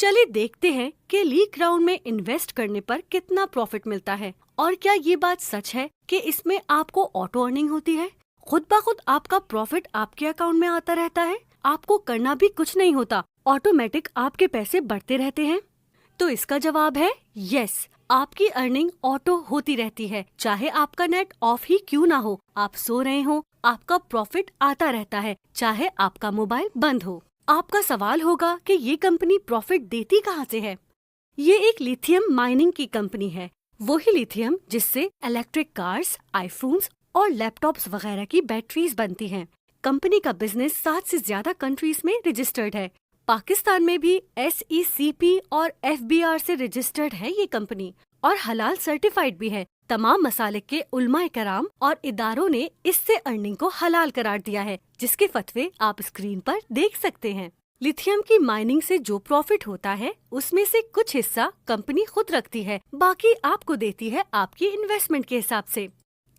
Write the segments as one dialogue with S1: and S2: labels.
S1: چلیے دیکھتے ہیں کہ لیک راؤنڈ میں انویسٹ کرنے پر کتنا پروفٹ ملتا ہے، اور کیا یہ بات سچ ہے کہ اس میں آپ کو آٹو ارننگ ہوتی ہے؟ خود بخود آپ کا پروفٹ آپ کے اکاؤنٹ میں آتا رہتا ہے، آپ کو کرنا بھی کچھ نہیں ہوتا، آٹومیٹک آپ کے پیسے بڑھتے رہتے ہیں؟ تو اس کا جواب ہے یس، آپ کی ارننگ آٹو ہوتی رہتی ہے، چاہے آپ کا نیٹ آف ہی کیوں نہ ہو، آپ سو رہے ہوں، آپ کا پروفٹ آتا رہتا ہے، چاہے آپ کا موبائل بند ہو۔ آپ کا سوال ہوگا کہ یہ کمپنی پروفٹ دیتی کہاں سے ہے؟ یہ ایک لیتھیم مائننگ کی کمپنی ہے، وہی لیتھیم جس سے الیکٹرک کارز، آئی فونز اور لیپ ٹاپس وغیرہ کی بیٹریز بنتی ہیں۔ کمپنی کا بزنس 7 سے زیادہ کنٹریز میں رجسٹرڈ ہے۔ پاکستان میں بھی SECP اور FBR سے رجسٹرڈ ہے یہ کمپنی، اور حلال سرٹیفائڈ بھی ہے۔ تمام مسالک کے علماء کرام اور اداروں نے اس سے ارننگ کو حلال قرار دیا ہے، جس کے فتوے آپ اسکرین پر دیکھ سکتے ہیں۔ لیتھیم کی مائننگ سے جو پروفٹ ہوتا ہے اس میں سے کچھ حصہ کمپنی خود رکھتی ہے، باقی آپ کو دیتی ہے آپ کی انویسٹمنٹ کے حساب سے۔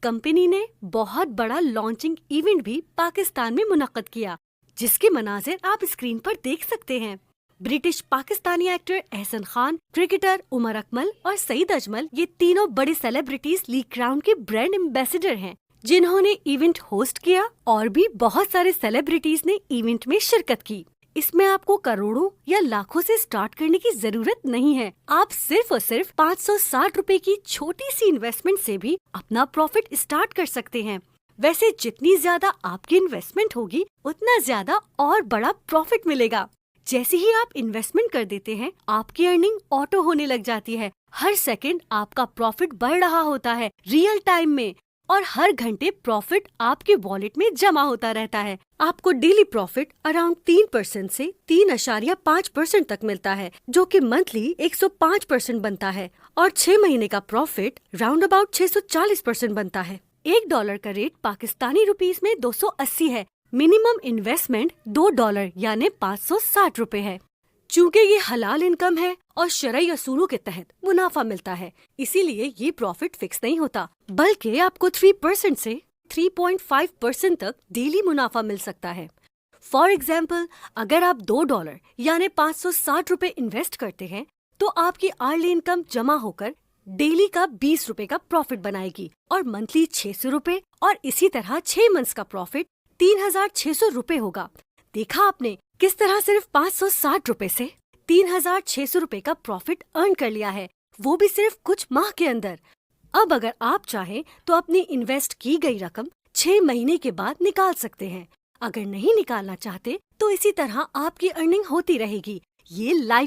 S1: کمپنی نے بہت بڑا لانچنگ ایونٹ بھی پاکستان میں منعقد کیا، جس کے مناظر آپ اسکرین پر دیکھ سکتے ہیں۔ برٹش پاکستانی ایکٹر احسن خان، کرکٹر عمر اکمل اور سعید اجمل، یہ تینوں بڑے سیلیبریٹیز لیک راؤنڈ کے برانڈ ایمبیسڈر ہیں، جنہوں نے ایونٹ ہوسٹ کیا، اور بھی بہت سارے سیلیبریٹیز نے ایونٹ میں شرکت کی۔ اس میں آپ کو کروڑوں یا لاکھوں سے سٹارٹ کرنے کی ضرورت نہیں ہے، آپ صرف اور صرف 560 روپے کی چھوٹی سی انویسٹمنٹ سے بھی اپنا پروفٹ اسٹارٹ کر سکتے ہیں۔ ویسے جتنی زیادہ آپ کی انویسٹمنٹ ہوگی اتنا زیادہ اور بڑا پروفٹ ملے گا۔ جیسے ہی آپ انویسٹمنٹ کر دیتے ہیں، آپ کی ارننگ آٹو ہونے لگ جاتی ہے۔ ہر سیکنڈ آپ کا پروفٹ بڑھ رہا ہوتا ہے ریئل ٹائم میں، اور ہر گھنٹے پروفٹ آپ کے والیٹ میں جمع ہوتا رہتا ہے۔ آپ کو ڈیلی پروفٹ اراؤنڈ 3% سے 3.5% تک ملتا ہے، جو کہ منتھلی 105% بنتا ہے، اور 6 مہینے کا پروفٹ راؤنڈ اباؤٹ 640% بنتا ہے۔ $1 کا ریٹ پاکستانی روپیز میں 280 ہے۔ منیمم انویسٹمنٹ $2 یعنی 560 روپے ہے۔ چونکہ یہ حلال انکم ہے اور شرعی اصولوں کے تحت منافع ملتا ہے، اسی لیے یہ پروفٹ فکس نہیں ہوتا، بلکہ آپ کو 3% سے 3.5% تک ڈیلی منافع مل سکتا ہے۔ فار ایگزامپل، اگر آپ $2 یعنی 560 روپے انویسٹ کرتے ہیں تو آپ کی آرلی انکم جمع ہو کر ڈیلی کا 20 روپے کا پروفٹ بنائے گی، اور منتھلی 600 روپے، اور اسی طرح 6 منتھس کا پروفٹ 3600 روپے ہوگا۔ دیکھا آپ نے کس طرح صرف 560 روپے سے 3600 روپے کا پروفٹ ارن کر لیا ہے، وہ بھی صرف کچھ ماہ کے اندر۔ اب اگر آپ چاہیں تو اپنی انویسٹ کی گئی رقم 6 مہینے کے بعد نکال سکتے ہیں۔ اگر نہیں نکالنا چاہتے تو اسی طرح آپ کی ارننگ ہوتی رہے گی۔ یہ لائف